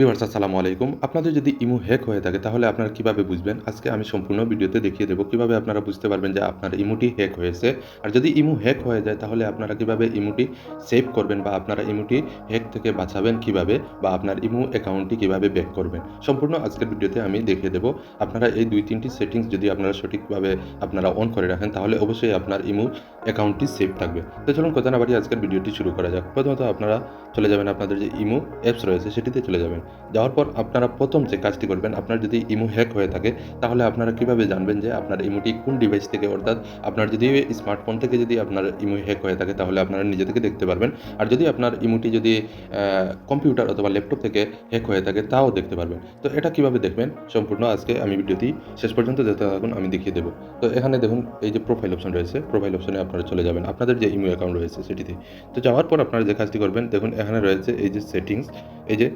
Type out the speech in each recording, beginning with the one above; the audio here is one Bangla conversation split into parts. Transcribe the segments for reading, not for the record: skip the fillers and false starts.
ভিউয়ার্স আসসালামু আলাইকুম। আপনাদের যদি ইমো হ্যাক হয়ে থাকে তাহলে আপনারা কিভাবে বুঝবেন? আজকে আমি সম্পূর্ণ ভিডিওতে দেখিয়ে দেব কিভাবে আপনারা বুঝতে পারবেন যে আপনার ইমোটি হ্যাক হয়েছে। আর যদি ইমো হ্যাক হয়ে যায় তাহলে আপনারা কিভাবে ইমোটি সেভ করবেন বা আপনারা ইমোটি হ্যাক থেকে বাঁচাবেন কিভাবে বা আপনার ইমো অ্যাকাউন্টটি কিভাবে ব্যাক করবেন। সম্পূর্ণ আজকের ভিডিওতে আমি দেখিয়ে দেব। আপনারা এই ২-৩ টি সেটিংস যদি আপনারা সঠিকভাবে আপনারা অন করে রাখেন তাহলে অবশ্যই আপনার ইমো অ্যাকাউন্টটি সেভ থাকবে। তো চলুন কথা না বাড়িয়ে আজকের ভিডিওটি শুরু করা যাক। প্রথমত আপনারা চলে যাবেন আপনাদের যে ইমো অ্যাপস রয়েছে সেটিতে চলে যাবেন। যাওয়ার পর আপনারা ১ম যে কাজটি করবেন, আপনার যদি ইমো হ্যাক হয়ে থাকে, তাহলে আপনারা কিভাবে জানবেন যে আপনার ইমোটি কোন ডিভাইস থেকে অর্থাৎ আপনার যদি স্মার্টফোন থেকে যদি আপনার ইমো হ্যাক হয়ে থাকে, তাহলে আপনারা নিজে থেকে দেখতে পারবেন। আর যদি আপনার ইমোটি যদি কম্পিউটার অথবা ল্যাপটপ থেকে হ্যাক হয়ে থাকে, তাও দেখতে পারবেন। তো এটা কিভাবে দেখবেন? সম্পূর্ণ আজকে আমি ভিডিওটি শেষ পর্যন্ত দেখতে থাকুন, আমি দেখিয়ে দেব। তো এখানে দেখুন এই যে প্রোফাইল অপশন রয়েছে, প্রোফাইল অপশনে আপনারা চলে যাবেন। আপনাদের যে ইমো অ্যাকাউন্ট রয়েছে সেটিতে। তো যাওয়ার পর আপনারা যে কাজটি করবেন, দেখুন এখানে রয়েছে এই যে সেটিংস, এই যে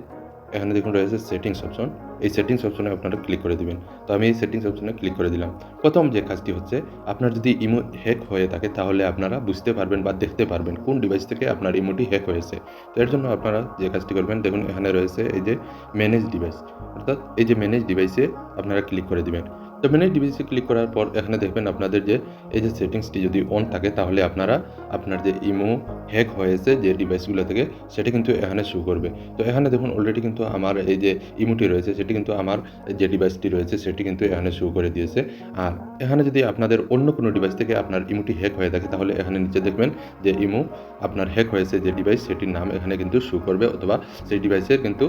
এখানে দেখুন রয়েছে সেটিংস অপশন। এই সেটিংস অপশনে আপনারা ক্লিক করে দিবেন। তো আমি এই সেটিংস অপশনে ক্লিক করে দিলাম। ১ম যে কাজটি হচ্ছে, আপনার যদি ইমো হ্যাক হয়ে থাকে তাহলে আপনারা বুঝতে পারবেন বা দেখতে পারবেন কোন ডিভাইস থেকে আপনার ইমোটি হ্যাক হয়েছে। তো এর জন্য আপনারা যে কাজটি করবেন, দেখুন এখানে রয়েছে এই যে ম্যানেজ ডিভাইস, অর্থাৎ এই যে ম্যানেজ ডিভাইসে আপনারা ক্লিক করে দিবেন। তো ম্যানেজ ডিভাইসে ক্লিক করার পর এখানে দেখবেন আপনাদের যে এই যে সেটিংসটি যদি অন থাকে তাহলে আপনারা আপনার যে ইমো হ্যাক হয়েছে যে ডিভাইসগুলো থেকে সেটা কিন্তু এখানে শো করবে। তো এখানে দেখুন অলরেডি কিন্তু আমার এই যে ইমোটি রয়েছে সেটি কিন্তু আমার যে ডিভাইসটি রয়েছে সেটি কিন্তু এখানে শো করে দিয়েছে। আর এখানে যদি আপনাদের অন্য কোনো ডিভাইস থেকে আপনার ইমোটি হ্যাক হয়ে থাকে তাহলে এখানে নিচে দেখবেন যে ইমো আপনার হ্যাক হয়েছে যে ডিভাইস সেটির নাম এখানে কিন্তু শো করবে অথবা সেই ডিভাইসের কিন্তু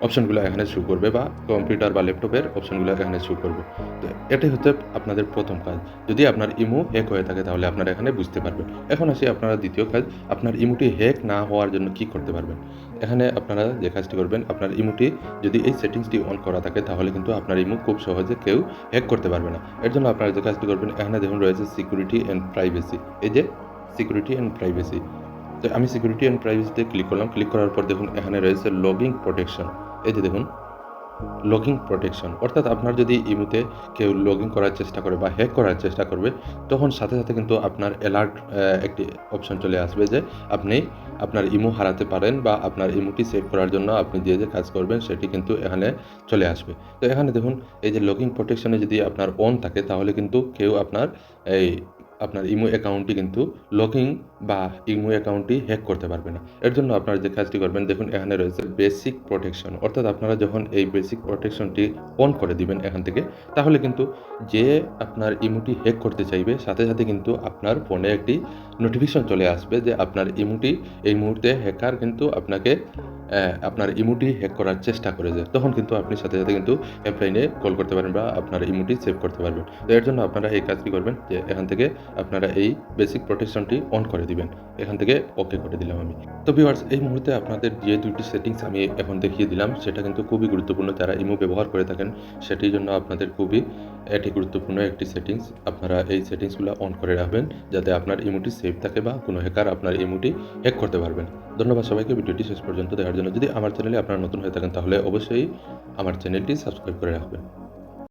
অপশনগুলো এখানে শো করবে বা কম্পিউটার বা ল্যাপটপের অপশনগুলো এখানে শো করবে। তো এটাই হচ্ছে আপনাদের ১ম কাজ। যদি আপনার ইমো হ্যাক হয়ে থাকে তাহলে আপনারা এখানে বুঝতে পারবেন। এখন আসি আপনারা ২য় কাজ, আপনার ইমোটি হ্যাক না হওয়ার জন্য কি করতে পারবেন? এখানে আপনারা যে কাজটি করবেন, আপনার ইমোটি যদি এই সেটিংসটি অন করা থাকে তাহলে কিন্তু আপনার ইমো খুব সহজে কেউ হ্যাক করতে পারবে না। এর জন্য আপনারা যে কাজটি করবেন, এখানে দেখুন রয়েছে সিকিউরিটি অ্যান্ড প্রাইভেসি। এই যে সিকিউরিটি অ্যান্ড প্রাইভেসি। তো আমি সিকিউরিটি অ্যান্ড প্রাইভেসিতে ক্লিক করলাম। ক্লিক করার পর দেখুন এখানে রয়েছে লগিং প্রোটেকশন। এই যে দেখুন লগিং প্রোটেকশন, অর্থাৎ আপনার যদি ইমোতে কেউ লগইন করার চেষ্টা করে বা হ্যাক করার চেষ্টা করবে, তখন সাথে, সাথে কিন্তু আপনার অ্যালার্ট একটি অপশন চলে আসবে যে আপনি আপনার ইমো হারাতে পারেন বা আপনার ইমোটি সেভ করার জন্য আপনি যে কাজ করবেন সেটি কিন্তু এখানে চলে আসবে। তো এখানে দেখুন এই যে লগিং প্রোটেকশনে যদি আপনার অন থাকে তাহলে কিন্তু কেউ এই আপনার ইমো অ্যাকাউন্টটি কিন্তু লগইন বা ইমো অ্যাকাউন্টটি হ্যাক করতে পারবে না। এর জন্য আপনারা যে কাজটি করবেন, দেখুন এখানে রয়েছে বেসিক প্রোটেকশন, অর্থাৎ আপনারা যখন এই বেসিক প্রোটেকশনটি অন করে দিবেন এখান থেকে, তাহলে কিন্তু যে আপনার ইমোটি হ্যাক করতে চাইবে সাথে, সাথে কিন্তু আপনার ফোনে একটি নোটিফিকেশন চলে আসবে যে আপনার ইমোটি এই মুহূর্তে হ্যাকার কিন্তু আপনাকে আপনার ইমোটি হ্যাক করার চেষ্টা করেছে। তখন কিন্তু আপনি সাথে, সাথে কিন্তু হেল্পলাইনে কল করতে পারেন বা আপনার ইমোটি সেভ করতে পারবেন। তো এর জন্য আপনারা এই কাজটি করবেন যে এখান থেকে আপনারা এই বেসিক প্রোটেকশনটি অন করে দিবেন। এখান থেকে ওকে করে দিলাম আমি। তো ভিউয়ার্স, এই মুহূর্তে আপনাদের যে ২ টি সেটিংস আমি এখন দেখিয়ে দিলাম সেটা কিন্তু খুবই গুরুত্বপূর্ণ। যারা ইমো ব্যবহার করে থাকেন সেটির জন্য আপনাদের খুবই এটি গুরুত্বপূর্ণ একটি সেটিংস। আপনারা এই সেটিংসগুলা অন করে রাখবেন যাতে আপনার ইমোটি সেভ থাকে বা কোনো হ্যাকার আপনার ইমোটি হ্যাক করতে পারবে না। ধন্যবাদ সবাইকে ভিডিওটি শেষ পর্যন্ত দেখার জন্য। যদি আমার চ্যানেলে আপনারা নতুন হয়ে থাকেন তাহলে অবশ্যই আমার চ্যানেলটি সাবস্ক্রাইব করে রাখবেন।